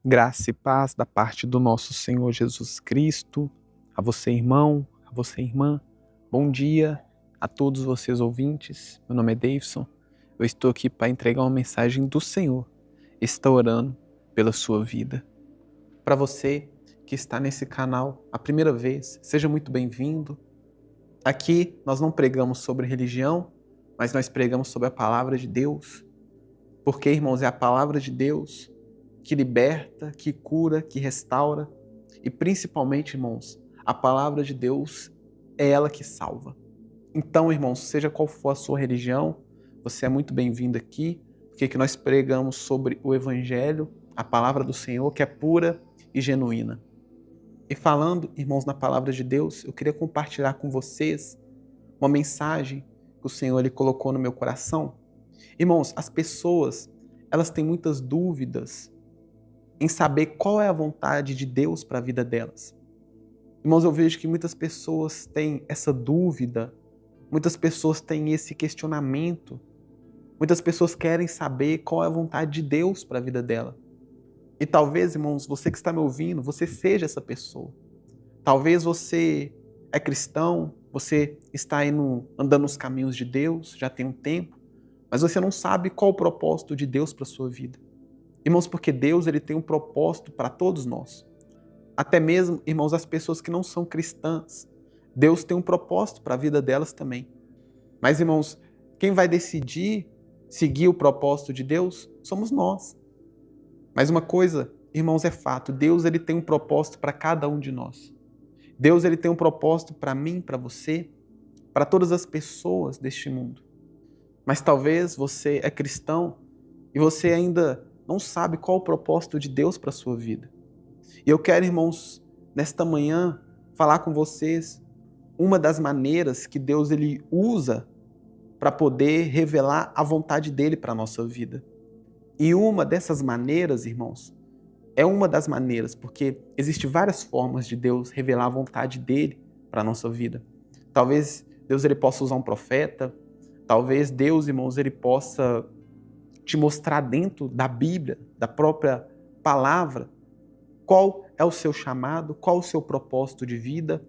Graça e paz da parte do nosso Senhor Jesus Cristo, a você, irmão, a você, irmã. Bom dia a todos vocês ouvintes. Meu nome é Davidson. Eu estou aqui para entregar uma mensagem do Senhor. Estou orando pela sua vida. Para você que está nesse canal a primeira vez, seja muito bem-vindo. Aqui nós não pregamos sobre religião, mas nós pregamos sobre a palavra de Deus. Porque, irmãos, é a palavra de Deus que liberta, que cura, que restaura. E principalmente, irmãos, a palavra de Deus é ela que salva. Então, irmãos, seja qual for a sua religião, você é muito bem-vindo aqui, porque aqui nós pregamos sobre o Evangelho, a palavra do Senhor, que é pura e genuína. E falando, irmãos, na palavra de Deus, eu queria compartilhar com vocês uma mensagem que o Senhor ele colocou no meu coração. Irmãos, as pessoas, elas têm muitas dúvidas em saber qual é a vontade de Deus para a vida delas. Irmãos, eu vejo que muitas pessoas têm essa dúvida, muitas pessoas têm esse questionamento, muitas pessoas querem saber qual é a vontade de Deus para a vida dela. E talvez, irmãos, você que está me ouvindo, você seja essa pessoa. Talvez você é cristão, você está andando nos caminhos de Deus, já tem um tempo, mas você não sabe qual o propósito de Deus para a sua vida. Irmãos, porque Deus ele tem um propósito para todos nós. Até mesmo, irmãos, as pessoas que não são cristãs, Deus tem um propósito para a vida delas também. Mas, irmãos, quem vai decidir seguir o propósito de Deus somos nós. Mas uma coisa, irmãos, é fato, Deus ele tem um propósito para cada um de nós. Deus ele tem um propósito para mim, para você, para todas as pessoas deste mundo. Mas talvez você é cristão e você ainda não sabe qual o propósito de Deus para a sua vida. E eu quero, irmãos, nesta manhã, falar com vocês uma das maneiras que Deus ele usa para poder revelar a vontade dele para a nossa vida. E uma dessas maneiras, irmãos, porque existem várias formas de Deus revelar a vontade dele para a nossa vida. Talvez Deus ele possa usar um profeta, talvez Deus, irmãos, ele possa te mostrar dentro da Bíblia, da própria palavra, qual é o seu chamado, qual o seu propósito de vida.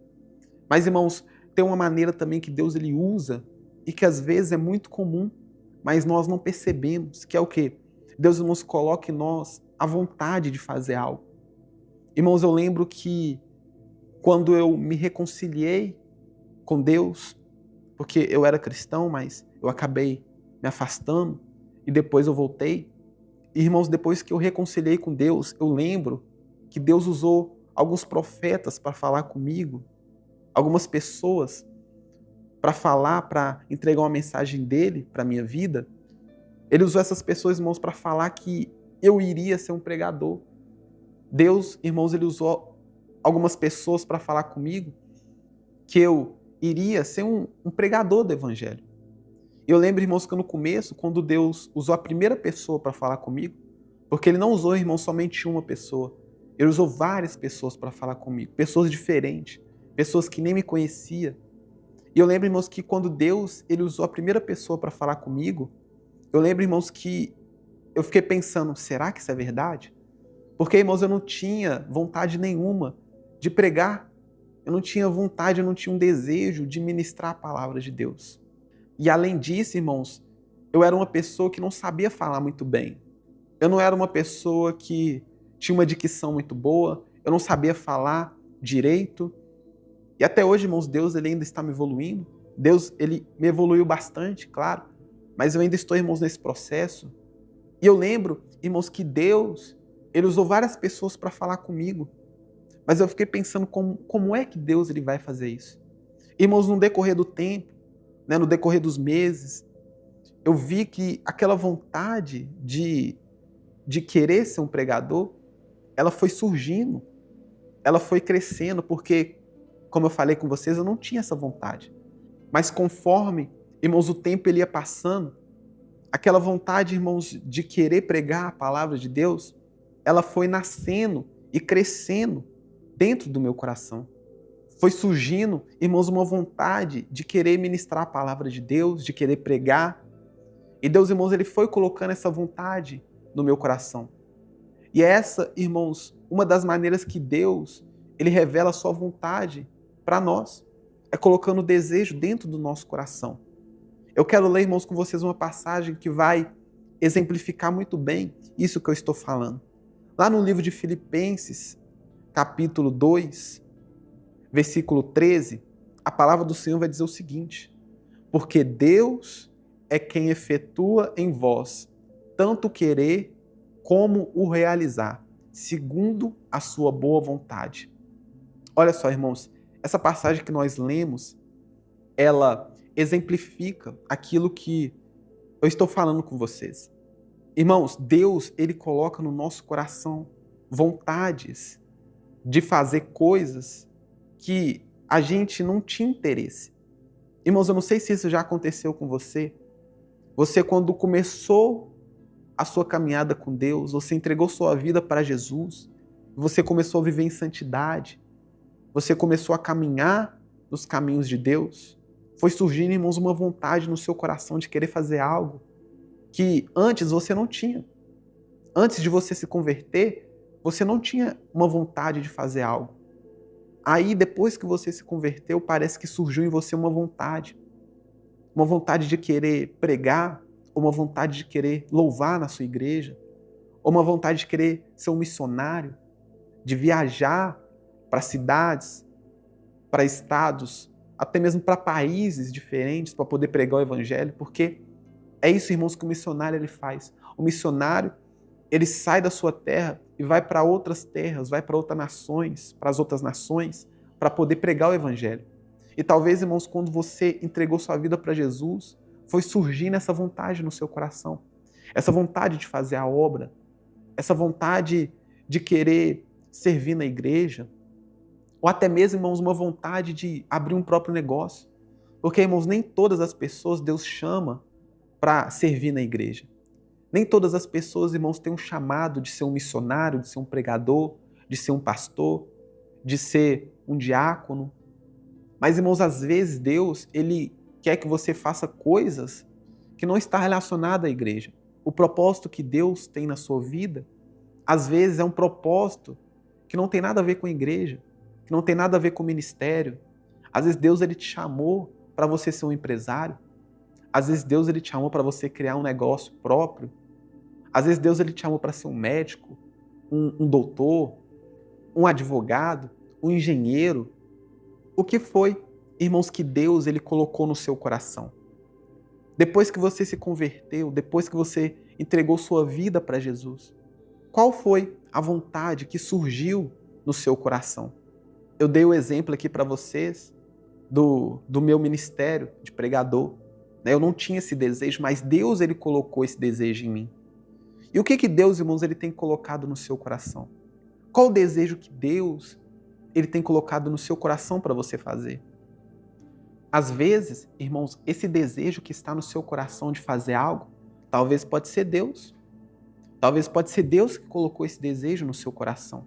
Mas, irmãos, tem uma maneira também que Deus ele usa e que às vezes é muito comum, mas nós não percebemos, que é o quê? Deus nos coloca em nós a vontade de fazer algo. Irmãos, eu lembro que quando eu me reconciliei com Deus, porque eu era cristão, mas eu acabei me afastando, e depois eu voltei. E, irmãos, depois que eu reconciliei com Deus, eu lembro que Deus usou alguns profetas para falar comigo, algumas pessoas para falar, para entregar uma mensagem dele para a minha vida. Ele usou essas pessoas, irmãos, para falar que eu iria ser um pregador. Deus, irmãos, ele usou algumas pessoas para falar comigo que eu iria ser um pregador do evangelho. Eu lembro, irmãos, que no começo, quando Deus usou a primeira pessoa para falar comigo, porque ele não usou, irmão, somente uma pessoa. Ele usou várias pessoas para falar comigo, pessoas diferentes, pessoas que nem me conheciam. E eu lembro, irmãos, que quando Deus ele usou a primeira pessoa para falar comigo, eu lembro, irmãos, que eu fiquei pensando, será que isso é verdade? Porque, irmãos, eu não tinha vontade nenhuma de pregar. Eu não tinha vontade, eu não tinha um desejo de ministrar a palavra de Deus. E além disso, irmãos, eu era uma pessoa que não sabia falar muito bem. Eu não era uma pessoa que tinha uma dicção muito boa, eu não sabia falar direito. E até hoje, irmãos, Deus ele ainda está me evoluindo. Deus ele me evoluiu bastante, claro, mas eu ainda estou, irmãos, nesse processo. E eu lembro, irmãos, que Deus ele usou várias pessoas para falar comigo. Mas eu fiquei pensando como é que Deus ele vai fazer isso. Irmãos, no decorrer do tempo, no decorrer dos meses, eu vi que aquela vontade de querer ser um pregador, ela foi surgindo, ela foi crescendo, porque, como eu falei com vocês, eu não tinha essa vontade. Mas conforme, irmãos, o tempo ele ia passando, aquela vontade, irmãos, de querer pregar a palavra de Deus, ela foi nascendo e crescendo dentro do meu coração. Foi surgindo, irmãos, uma vontade de querer ministrar a palavra de Deus, de querer pregar. E Deus, irmãos, ele foi colocando essa vontade no meu coração. E essa, irmãos, uma das maneiras que Deus, ele revela a sua vontade para nós. É colocando o desejo dentro do nosso coração. Eu quero ler, irmãos, com vocês uma passagem que vai exemplificar muito bem isso que eu estou falando. Lá no livro de Filipenses, capítulo 2, versículo 13, a palavra do Senhor vai dizer o seguinte: porque Deus é quem efetua em vós tanto querer como o realizar, segundo a sua boa vontade. Olha só, irmãos, essa passagem que nós lemos, ela exemplifica aquilo que eu estou falando com vocês. Irmãos, Deus, ele coloca no nosso coração vontades de fazer coisas que a gente não tinha interesse. Irmãos, eu não sei se isso já aconteceu com você. Você, quando começou a sua caminhada com Deus, você entregou sua vida para Jesus, você começou a viver em santidade, você começou a caminhar nos caminhos de Deus, foi surgindo, irmãos, uma vontade no seu coração de querer fazer algo que antes você não tinha. Antes de você se converter, você não tinha uma vontade de fazer algo. Aí, depois que você se converteu, parece que surgiu em você uma vontade de querer pregar, ou uma vontade de querer louvar na sua igreja, ou uma vontade de querer ser um missionário, de viajar para cidades, para estados, até mesmo para países diferentes, para poder pregar o evangelho, porque é isso, irmãos, que o missionário ele faz. O missionário, ele sai da sua terra e vai para outras terras, vai para outras nações, para as outras nações, para poder pregar o evangelho. E talvez, irmãos, quando você entregou sua vida para Jesus, foi surgindo essa vontade no seu coração. Essa vontade de fazer a obra, essa vontade de querer servir na igreja, ou até mesmo, irmãos, uma vontade de abrir um próprio negócio. Porque, irmãos, nem todas as pessoas Deus chama para servir na igreja. Nem todas as pessoas, irmãos, têm um chamado de ser um missionário, de ser um pregador, de ser um pastor, de ser um diácono. Mas, irmãos, às vezes Deus, ele quer que você faça coisas que não está relacionada à igreja. O propósito que Deus tem na sua vida, às vezes é um propósito que não tem nada a ver com a igreja, que não tem nada a ver com o ministério. Às vezes Deus, ele te chamou para você ser um empresário. Às vezes Deus, ele te chamou para você criar um negócio próprio. Às vezes Deus, ele te chamou para ser um médico, um doutor, um advogado, um engenheiro. O que foi, irmãos, que Deus, ele colocou no seu coração? Depois que você se converteu, depois que você entregou sua vida para Jesus, qual foi a vontade que surgiu no seu coração? Eu dei o exemplo aqui para vocês do meu ministério de pregador. Eu não tinha esse desejo, mas Deus, ele colocou esse desejo em mim. E o que Deus, irmãos, ele tem colocado no seu coração? Qual o desejo que Deus, ele tem colocado no seu coração para você fazer? Às vezes, irmãos, esse desejo que está no seu coração de fazer algo, talvez pode ser Deus. Talvez pode ser Deus que colocou esse desejo no seu coração.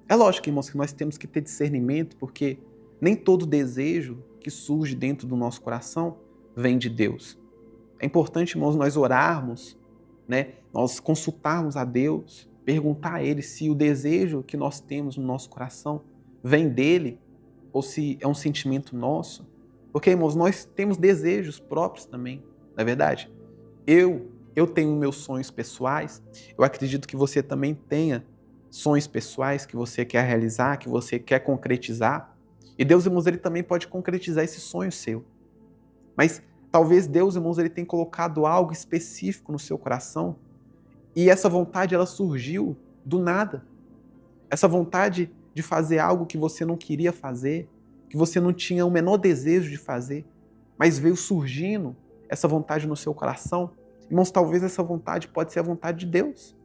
É lógico, irmãos, que nós temos que ter discernimento, porque nem todo desejo que surge dentro do nosso coração vem de Deus. É importante, irmãos, nós orarmos, nós consultarmos a Deus, perguntar a Ele se o desejo que nós temos no nosso coração vem dEle ou se é um sentimento nosso. Porque, irmãos, nós temos desejos próprios também, não é verdade? Eu tenho meus sonhos pessoais, eu acredito que você também tenha sonhos pessoais que você quer realizar, que você quer concretizar. E Deus, irmãos, ele também pode concretizar esse sonho seu. Mas talvez Deus, irmãos, ele tenha colocado algo específico no seu coração e essa vontade, ela surgiu do nada. Essa vontade de fazer algo que você não queria fazer, que você não tinha o menor desejo de fazer, mas veio surgindo essa vontade no seu coração. Irmãos, talvez essa vontade pode ser a vontade de Deus.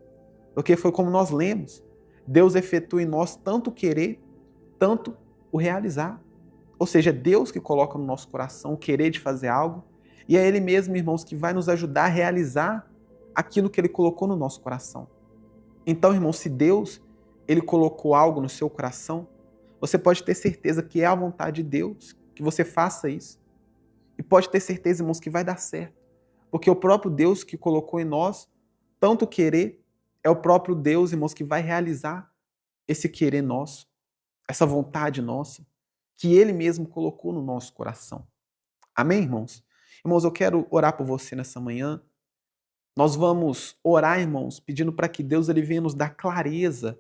Porque foi como nós lemos. Deus efetua em nós tanto o querer, tanto o realizar. Ou seja, é Deus que coloca no nosso coração o querer de fazer algo, e é Ele mesmo, irmãos, que vai nos ajudar a realizar aquilo que Ele colocou no nosso coração. Então, irmãos, se Deus, Ele colocou algo no seu coração, você pode ter certeza que é a vontade de Deus que você faça isso. E pode ter certeza, irmãos, que vai dar certo. Porque o próprio Deus que colocou em nós tanto o querer, É o próprio Deus, irmãos, que vai realizar esse querer nosso, essa vontade nossa, que Ele mesmo colocou no nosso coração. Amém, irmãos? Irmãos, eu quero orar por você nessa manhã. Nós vamos orar, irmãos, pedindo para que Deus ele venha nos dar clareza,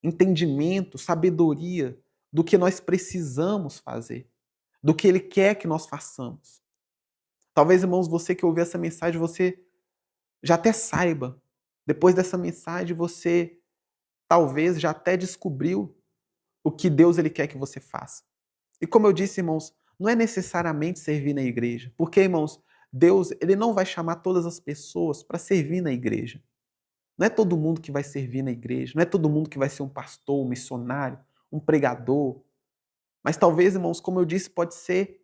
entendimento, sabedoria do que nós precisamos fazer, do que Ele quer que nós façamos. Talvez, irmãos, você que ouviu essa mensagem, você já até saiba. Depois dessa mensagem, você talvez já até descobriu o que Deus ele quer que você faça. E como eu disse, irmãos, não é necessariamente servir na igreja, porque, irmãos, Deus ele não vai chamar todas as pessoas para servir na igreja. Não é todo mundo que vai servir na igreja, não é todo mundo que vai ser um pastor, um missionário, um pregador. Mas talvez, irmãos, como eu disse, pode ser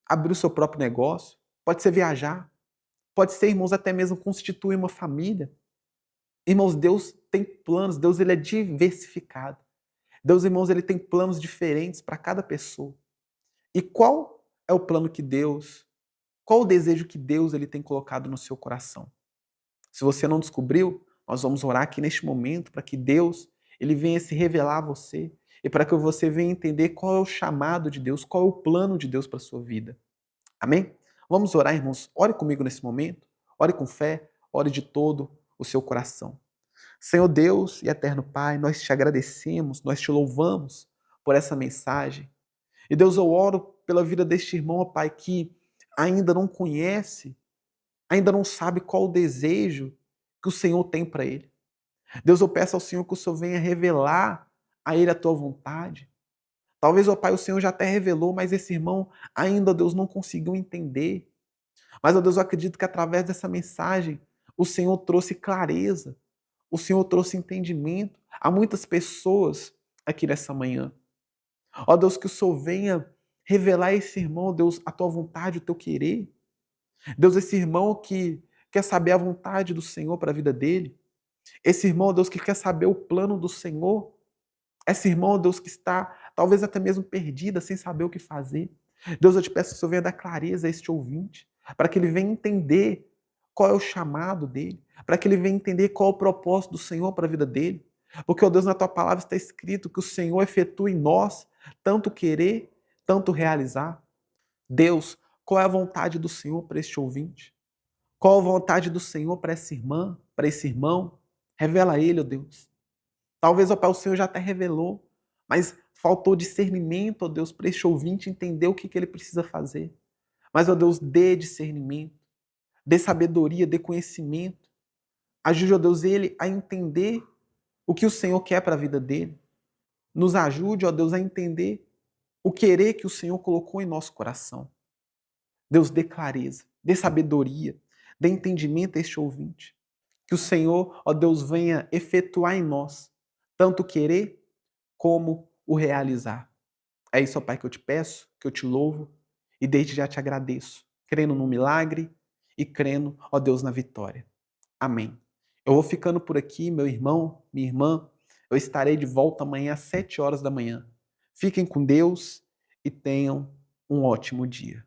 abrir o seu próprio negócio, pode ser viajar, pode ser, irmãos, até mesmo constituir uma família. Irmãos, Deus tem planos, Deus ele é diversificado. Deus, irmãos, ele tem planos diferentes para cada pessoa. E qual é o plano que Deus, qual o desejo que Deus ele tem colocado no seu coração? Se você não descobriu, nós vamos orar aqui neste momento para que Deus ele venha se revelar a você e para que você venha entender qual é o chamado de Deus, qual é o plano de Deus para a sua vida. Amém? Vamos orar, irmãos. Ore comigo nesse momento. Ore com fé, ore de todo o seu coração. Senhor Deus e eterno Pai, nós te agradecemos, nós te louvamos por essa mensagem. E Deus, eu oro pela vida deste irmão, ó Pai, que ainda não conhece, ainda não sabe qual o desejo que o Senhor tem para ele. Deus, eu peço ao Senhor que o Senhor venha revelar a ele a tua vontade. Talvez, ó Pai, o Senhor já até revelou, mas esse irmão ainda, Deus, não conseguiu entender. Mas, ó Deus, eu acredito que através dessa mensagem o Senhor trouxe clareza, o Senhor trouxe entendimento a muitas pessoas aqui nessa manhã. Ó Deus, que o Senhor venha revelar a esse irmão, Deus, a tua vontade, o teu querer. Deus, esse irmão que quer saber a vontade do Senhor para a vida dele. Esse irmão, Deus, que quer saber o plano do Senhor. Esse irmão, Deus, que está talvez até mesmo perdida, sem saber o que fazer. Deus, eu te peço que o Senhor venha dar clareza a este ouvinte, para que ele venha entender qual é o chamado dele, para que ele venha entender qual é o propósito do Senhor para a vida dele. Porque, ó Deus, na tua palavra está escrito que o Senhor efetua em nós tanto querer, tanto realizar. Deus, qual é a vontade do Senhor para este ouvinte? Qual a vontade do Senhor para essa irmã, para esse irmão? Revela a ele, ó Deus. Talvez, ó Pai, o Senhor já até revelou, mas faltou discernimento, ó Deus, para este ouvinte entender o que ele precisa fazer. Mas, ó Deus, dê discernimento, dê sabedoria, dê conhecimento. Ajude, ó Deus, ele a entender o que o Senhor quer para a vida dele. Nos ajude, ó Deus, a entender o querer que o Senhor colocou em nosso coração. Deus, dê clareza, dê sabedoria, dê entendimento a este ouvinte. Que o Senhor, ó Deus, venha efetuar em nós tanto o querer como o realizar. É isso, ó Pai, que eu te peço, que eu te louvo e desde já te agradeço, crendo no milagre e crendo, ó Deus, na vitória. Amém. Eu vou ficando por aqui, meu irmão, minha irmã. Eu estarei de volta amanhã às 7 horas da manhã. Fiquem com Deus e tenham um ótimo dia.